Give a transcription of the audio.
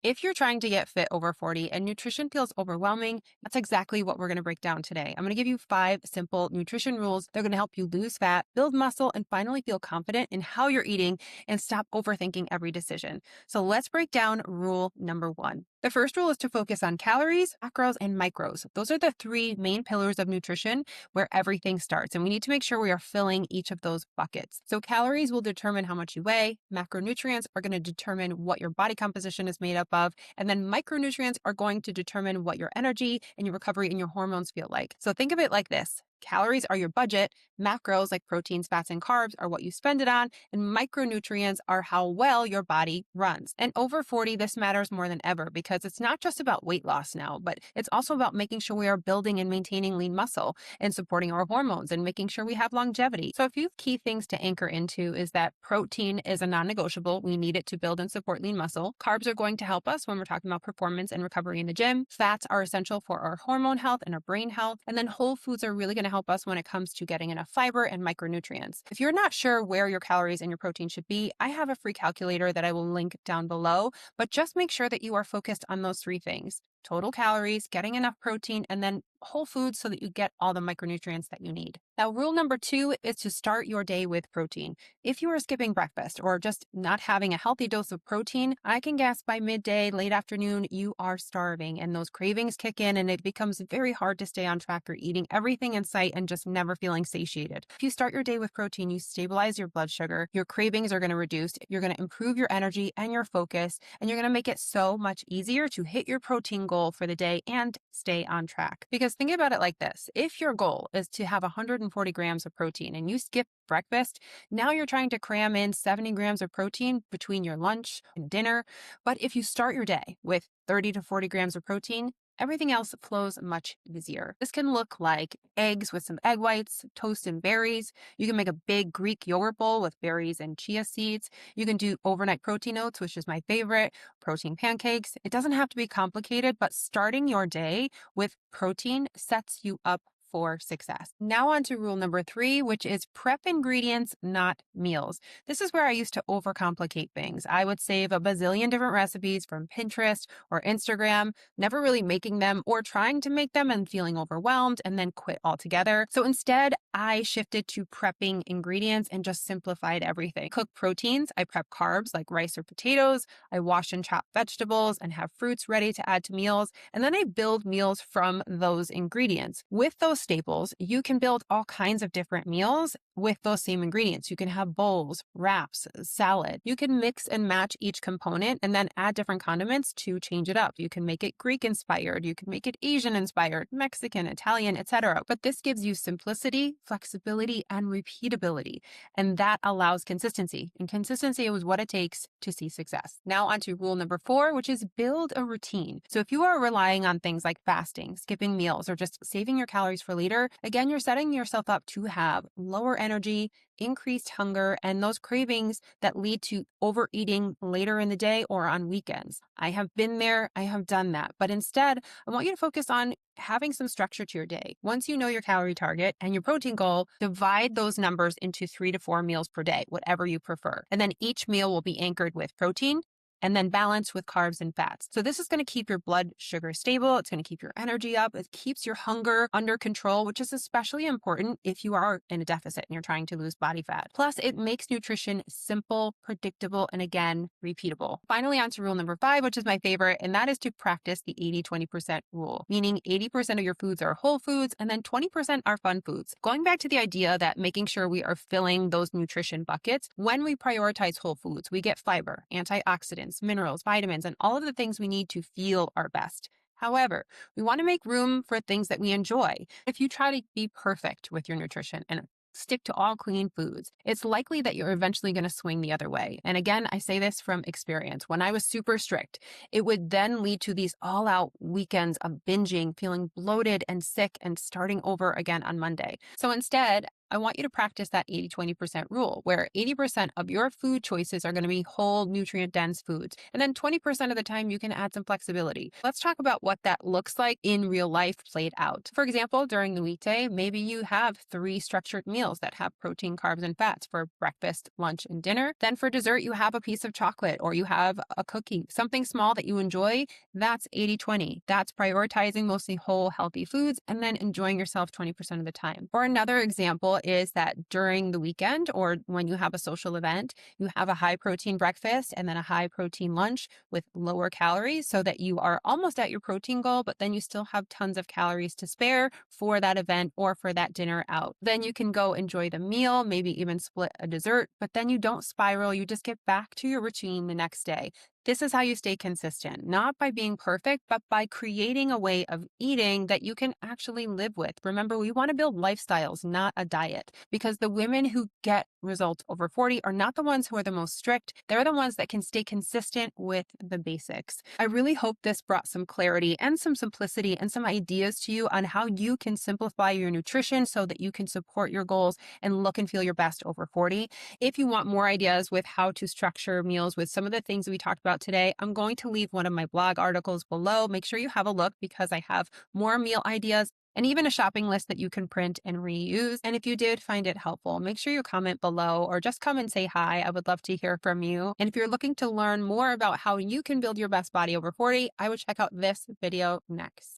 If you're trying to get fit over 40 and nutrition feels overwhelming, that's exactly what we're going to break down today. I'm going to give you 5 simple nutrition rules. They're going to help you lose fat, build muscle, and finally feel confident in how you're eating and stop overthinking every decision. So let's break down rule number 1. The first rule is to focus on calories, macros, and micros. Those are the 3 main pillars of nutrition where everything starts. And we need to make sure we are filling each of those buckets. So calories will determine how much you weigh. Macronutrients are going to determine what your body composition is made up of. And then micronutrients are going to determine what your energy and your recovery and your hormones feel like. So think of it like this. Calories are your budget. Macros like proteins, fats, and carbs are what you spend it on. And micronutrients are how well your body runs. And over 40, this matters more than ever because it's not just about weight loss now, but it's also about making sure we are building and maintaining lean muscle and supporting our hormones and making sure we have longevity. So a few key things to anchor into is that protein is a non-negotiable. We need it to build and support lean muscle. Carbs are going to help us when we're talking about performance and recovery in the gym. Fats are essential for our hormone health and our brain health. And then whole foods are really going to help us when it comes to getting enough fiber and micronutrients. If you're not sure where your calories and your protein should be, I have a free calculator that I will link down below, but just make sure that you are focused on those 3 things. Total calories, getting enough protein, and then whole foods so that you get all the micronutrients that you need. Now, rule number 2 is to start your day with protein. If you are skipping breakfast or just not having a healthy dose of protein, I can guess by midday, late afternoon, you are starving and those cravings kick in and it becomes very hard to stay on track. You're eating everything in sight and just never feeling satiated. If you start your day with protein, you stabilize your blood sugar, your cravings are going to reduce, you're going to improve your energy and your focus, and you're going to make it so much easier to hit your protein goal for the day and stay on track. Because think about it like this. If your goal is to have 140 grams of protein and you skip breakfast, now you're trying to cram in 70 grams of protein between your lunch and dinner. But if you start your day with 30 to 40 grams of protein, everything else flows much easier. This can look like eggs with some egg whites, toast and berries. You can make a big Greek yogurt bowl with berries and chia seeds. You can do overnight protein oats, which is my favorite, protein pancakes. It doesn't have to be complicated, but starting your day with protein sets you up for success. Now on to rule number 3, which is prep ingredients, not meals. This is where I used to overcomplicate things. I would save a bazillion different recipes from Pinterest or Instagram, never really making them or trying to make them and feeling overwhelmed and then quit altogether. So instead, I shifted to prepping ingredients and just simplified everything. Cook proteins, I prep carbs like rice or potatoes. I wash and chop vegetables and have fruits ready to add to meals. And then I build meals from those ingredients. With those staples, you can build all kinds of different meals with those same ingredients. You can have bowls, wraps, salad. You can mix and match each component and then add different condiments to change it up. You can make it Greek inspired. You can make it Asian inspired, Mexican, Italian, etc. But this gives you simplicity, flexibility, and repeatability. And that allows consistency. And consistency is what it takes to see success. Now on to rule number 4, which is build a routine. So if you are relying on things like fasting, skipping meals, or just saving your calories for later, again, you're setting yourself up to have lower energy, increased hunger, and those cravings that lead to overeating later in the day or on weekends. I have been there. I have done that. But instead, I want you to focus on having some structure to your day. Once you know your calorie target and your protein goal, divide those numbers into 3 to 4 meals per day, whatever you prefer. And then each meal will be anchored with protein and then balance with carbs and fats. So this is going to keep your blood sugar stable. It's going to keep your energy up. It keeps your hunger under control, which is especially important if you are in a deficit and you're trying to lose body fat. Plus, it makes nutrition simple, predictable, and again, repeatable. Finally, on to rule number 5, which is my favorite, and that is to practice the 80-20% rule, meaning 80% of your foods are whole foods and then 20% are fun foods. Going back to the idea that making sure we are filling those nutrition buckets, when we prioritize whole foods, we get fiber, antioxidants, minerals, vitamins, and all of the things we need to feel our best. However, we want to make room for things that we enjoy. If you try to be perfect with your nutrition and stick to all clean foods, it's likely that you're eventually going to swing the other way. And again, I say this from experience. When I was super strict, it would then lead to these all-out weekends of binging, feeling bloated and sick, and starting over again on Monday. So instead, I want you to practice that 80-20% rule, where 80% of your food choices are going to be whole, nutrient dense foods. And then 20% of the time, you can add some flexibility. Let's talk about what that looks like in real life played out. For example, during the weekday, maybe you have 3 structured meals that have protein, carbs, and fats for breakfast, lunch, and dinner. Then for dessert, you have a piece of chocolate or you have a cookie, something small that you enjoy. That's 80-20. That's prioritizing mostly whole, healthy foods and then enjoying yourself 20% of the time. Or another example is that during the weekend or when you have a social event, you have a high protein breakfast and then a high protein lunch with lower calories so that you are almost at your protein goal, but then you still have tons of calories to spare for that event or for that dinner out. Then you can go enjoy the meal, maybe even split a dessert, but then you don't spiral. You just get back to your routine the next day. This is how you stay consistent, not by being perfect, but by creating a way of eating that you can actually live with. Remember, we want to build lifestyles, not a diet, because the women who get results over 40 are not the ones who are the most strict. They're the ones that can stay consistent with the basics. I really hope this brought some clarity and some simplicity and some ideas to you on how you can simplify your nutrition so that you can support your goals and look and feel your best over 40. If you want more ideas with how to structure meals with some of the things we talked about today, I'm going to leave one of my blog articles below. Make sure you have a look because I have more meal ideas and even a shopping list that you can print and reuse. And if you did find it helpful, make sure you comment below or just come and say hi. I would love to hear from you. And if you're looking to learn more about how you can build your best body over 40, I would check out this video next.